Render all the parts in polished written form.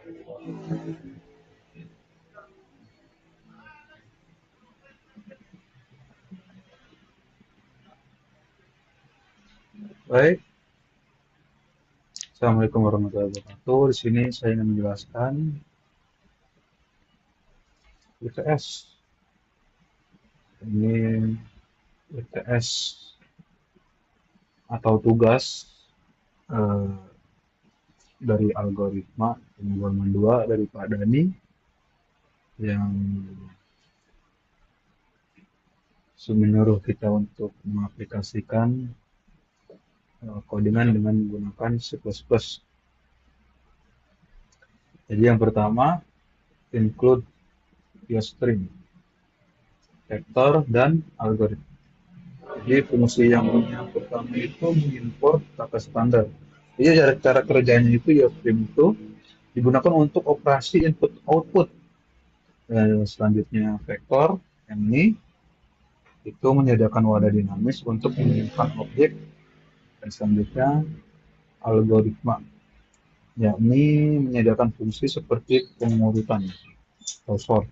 Baik, Assalamualaikum warahmatullahi wabarakatuh. Di sini saya ingin menjelaskan ITS. Ini ITS atau tugas eh, dari algoritma pemrograman 2 dari Pak Dani yang menyuruh kita untuk mengaplikasikan codingan dengan menggunakan C++. Jadi yang pertama, include your string, vektor, dan algoritma. Jadi fungsi yang pertama itu mengimport kata standar. Jadi cara kerjanya itu ya string itu digunakan untuk operasi input output. Dan selanjutnya vektor yang ini itu menyediakan wadah dinamis untuk menyimpan objek, dan selanjutnya algoritma yakni menyediakan fungsi seperti pengurutan atau sort.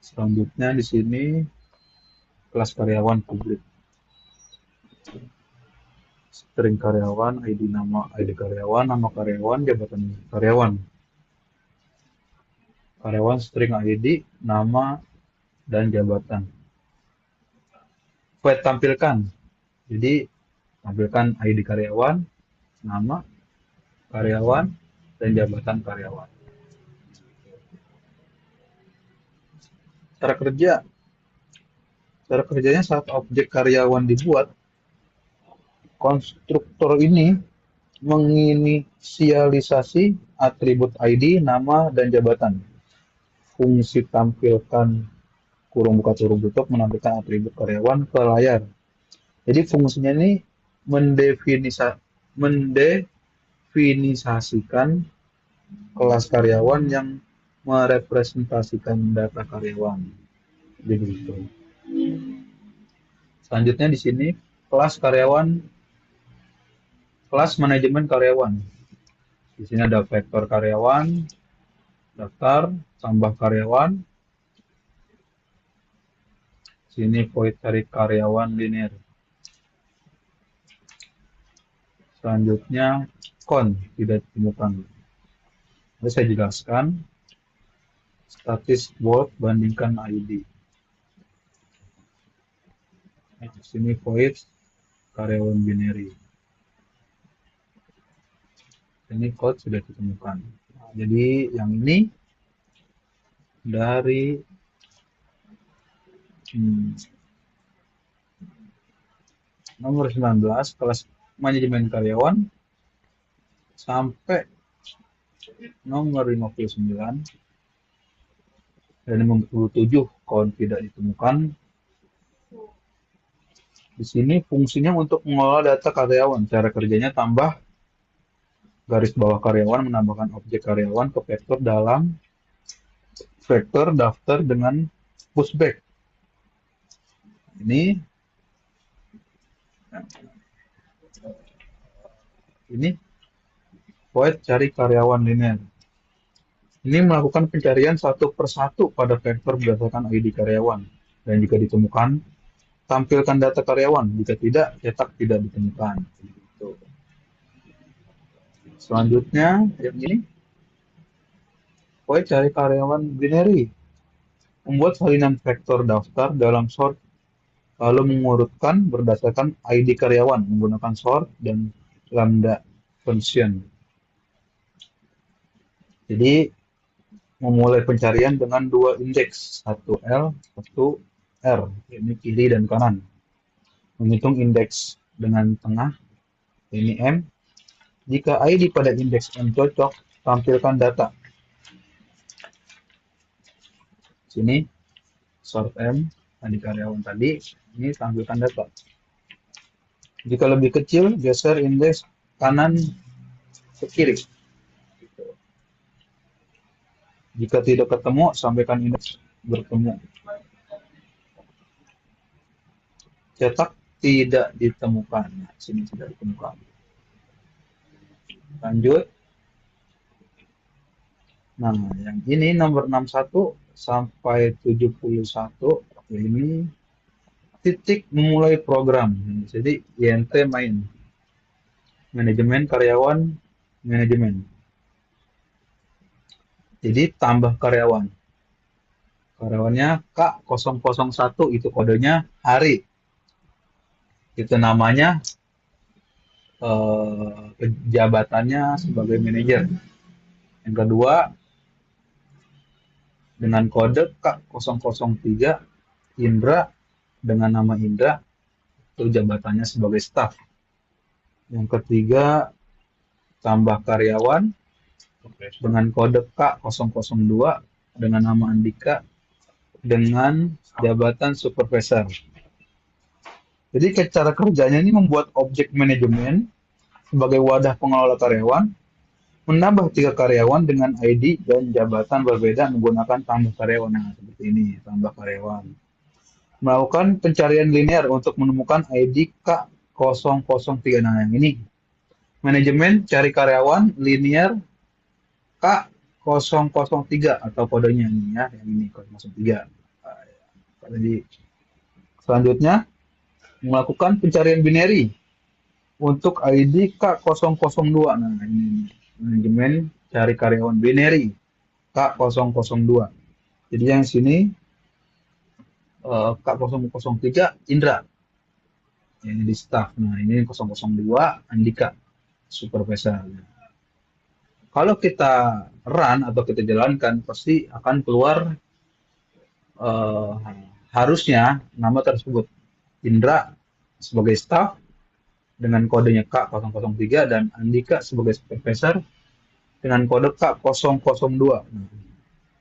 Selanjutnya di sini kelas karyawan publik, string karyawan, ID nama, ID karyawan, nama karyawan, jabatan karyawan. Karyawan string ID, nama, dan jabatan. Void tampilkan. Jadi tampilkan ID karyawan, nama karyawan, dan jabatan karyawan. Cara kerja. Cara kerjanya saat objek karyawan dibuat, konstruktor ini menginisialisasi atribut ID, nama, dan jabatan. Fungsi tampilkan kurung buka kurung tutup menampilkan atribut karyawan ke layar. Jadi fungsinya ini mendefinisasikan kelas karyawan yang merepresentasikan data karyawan. Begitu. Selanjutnya di sini kelas karyawan, kelas manajemen karyawan. Di sini ada vektor karyawan, daftar, tambah karyawan. Sini void cari karyawan linear. Selanjutnya tidak ditemukan. Lalu saya jelaskan status board bandingkan ID. Di sini void karyawan binary. Ini code sudah ditemukan. Nah, jadi yang ini dari nomor 19 kelas manajemen karyawan sampai nomor 59 dan 57 kalau tidak ditemukan. Di sini fungsinya untuk mengolah data karyawan. Cara kerjanya tambah garis bawah karyawan, menambahkan objek karyawan ke vektor dalam vektor daftar dengan pushback. Ini void cari karyawan linear. Ini melakukan pencarian satu persatu pada vektor berdasarkan ID karyawan. Dan jika ditemukan, tampilkan data karyawan. Jika tidak, cetak tidak ditemukan. Selanjutnya, yang ini, void cari karyawan binary. Membuat salinan vektor daftar dalam sort, lalu mengurutkan berdasarkan ID karyawan menggunakan sort dan lambda function. Jadi, memulai pencarian dengan dua indeks, satu L, satu R, ini kiri dan kanan. Menghitung indeks dengan tengah, ini M. Jika ID pada indeks M cocok, tampilkan data. Sini, sort M, ID karyawan tadi, ini tampilkan data. Jika lebih kecil, geser indeks kanan ke kiri. Jika tidak ketemu, sampaikan indeks bertemu. Cetak tidak ditemukan. Nah, sini tidak ditemukan. Lanjut. Nah, yang ini nomor 61 sampai 71 ini titik memulai program. Jadi INT main manajemen karyawan manajemen. Jadi tambah karyawan. Karyawannya K001 itu kodenya hari. Itu namanya jabatannya sebagai manajer. Yang kedua dengan kode K003 Indra dengan nama Indra itu jabatannya sebagai staff. Yang ketiga tambah karyawan dengan kode K002 dengan nama Andika dengan jabatan supervisor. Jadi cara kerjanya ini membuat objek manajemen sebagai wadah pengelola karyawan, menambah 3 karyawan dengan ID dan jabatan berbeda menggunakan tambah karyawan. Nah, seperti ini, tambah karyawan. Melakukan pencarian linear untuk menemukan ID K003. Nah, yang ini. Manajemen cari karyawan linear K003 atau kodenya ini ya, yang ini 003. Jadi selanjutnya melakukan pencarian binary untuk ID K002. Nah, ini manajemen cari karyawan binary K002. Jadi yang sini K003 Indra, yang di staff. Nah, ini 002 Andika, supervisor. Kalau kita run atau kita jalankan, pasti akan keluar eh, harusnya nama tersebut. Indra sebagai staff dengan kodenya K003 dan Andika sebagai supervisor dengan kode K002. Nah,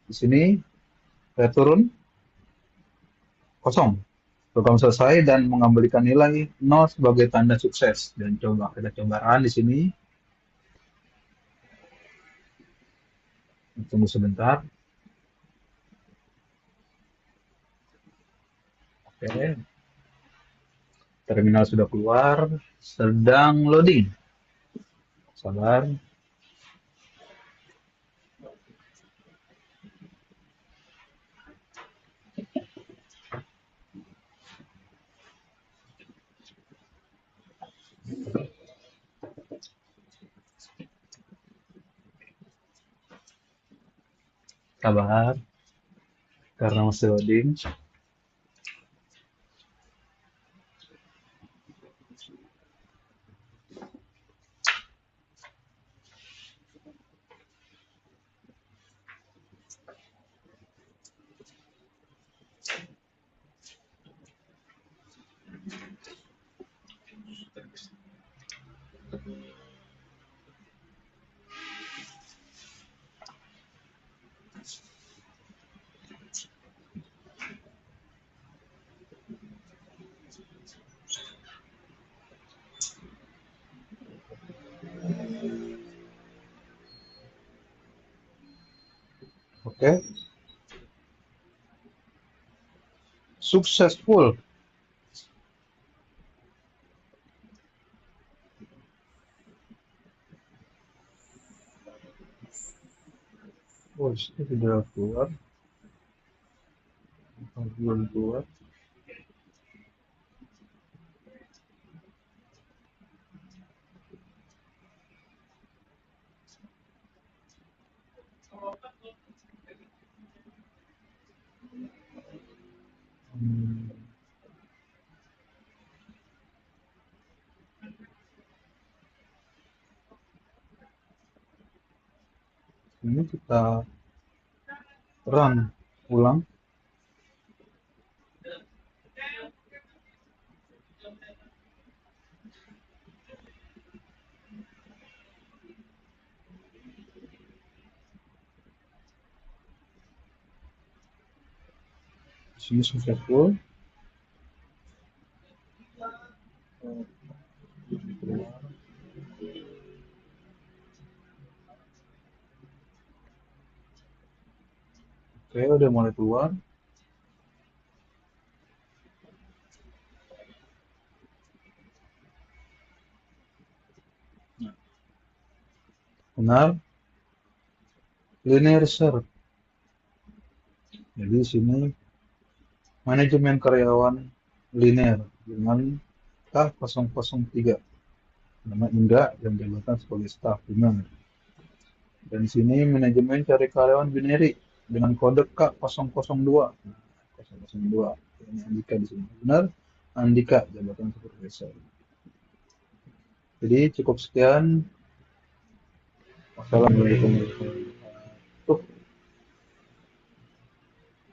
di sini saya turun kosong. Program selesai dan mengembalikan nilai 0 sebagai tanda sukses. Dan coba kita coba run di sini. Tunggu sebentar. Oke, terminal sudah keluar, sedang loading. Sabar. Sabar, karena masih loading. Oke, successful. Oh, ini sudah keluar. Belum keluar. Hmm, ini kita run ulang. Di sini successful. Oke, udah mulai keluar. Benar, Linear search. Jadi di sini manajemen karyawan linear dengan K003. Nama Indra yang jabatan sebagai staf benar. Dan di sini manajemen cari karyawan binary dengan kode K002. Nah, 002. Ini Andika di sini. Benar, Andika jabatan supervisor. Jadi cukup sekian. Wassalamualaikum warahmatullahi wabarakatuh.